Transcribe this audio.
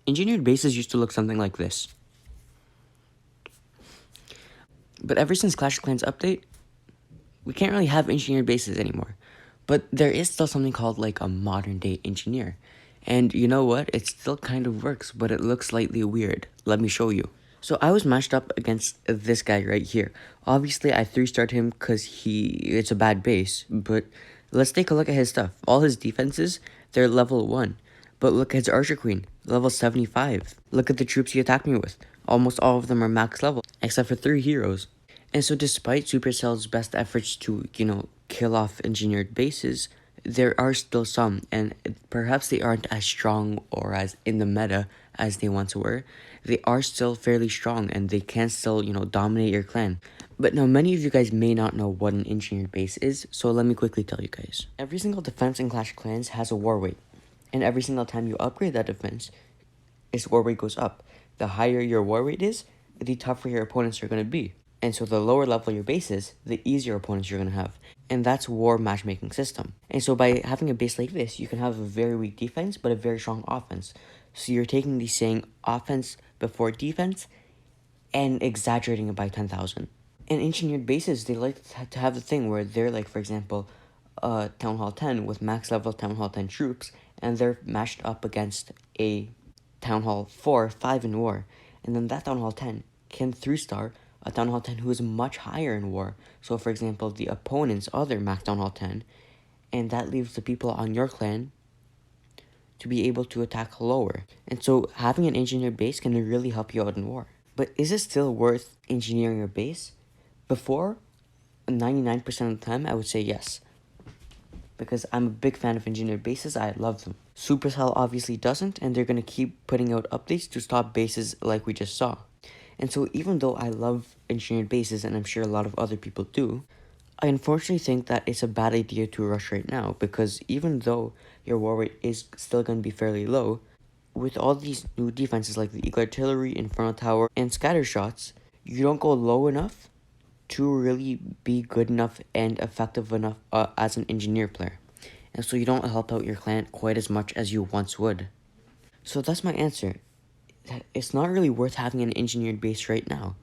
Engineered bases used to look something like this. But ever since Clash of Clans update, we can't really have engineered bases anymore. But there is still something called like a modern day engineer. And you know what? It still kind of works, but it looks slightly weird. Let me show you. So I was matched up against this guy right here. Obviously, I 3-starred him because it's a bad base, but let's take a look at his stuff. All his defenses, they're level 1. But look at his Archer Queen, level 75. Look at the troops he attacked me with. Almost all of them are max level, except for 3 heroes. And so despite Supercell's best efforts to, kill off engineered bases, there are still some, and perhaps they aren't as strong or as in the meta as they once were. They are still fairly strong, and they can still, dominate your clan. But now, many of you guys may not know what an engineered base is, so let me quickly tell you guys. Every single defense in Clash of Clans has a war weight, and every single time you upgrade that defense, its war weight goes up. The higher your war weight is, the tougher your opponents are going to be. And so the lower level your base is, the easier opponents you're going to have. And that's war matchmaking system. And so by having a base like this, you can have a very weak defense, but a very strong offense. So you're taking the saying offense before defense and exaggerating it by 10,000. And engineered bases, they like to have the thing where they're like, for example, Town Hall 10 with max level Town Hall 10 troops, and they're matched up against a Town Hall 4, 5 in war. And then that Town Hall 10 can 3-star a Town Hall 10 who is much higher in war. So, for example, the opponent's other max Town Hall 10, and that leaves the people on your clan to be able to attack lower. And so, having an engineered base can really help you out in war. But is it still worth engineering your base? Before, 99% of the time, I would say yes. Because I'm a big fan of engineered bases, I love them. Supercell obviously doesn't, and they're going to keep putting out updates to stop bases like we just saw. And so even though I love engineered bases, and I'm sure a lot of other people do, I unfortunately think that it's a bad idea to rush right now, because even though your war rate is still going to be fairly low, with all these new defenses like the Eagle Artillery, Inferno Tower, and Scatter Shots, you don't go low enough to really be good enough and effective enough as an engineer player. And so you don't help out your clan quite as much as you once would. So that's my answer. It's not really worth having an engineered base right now.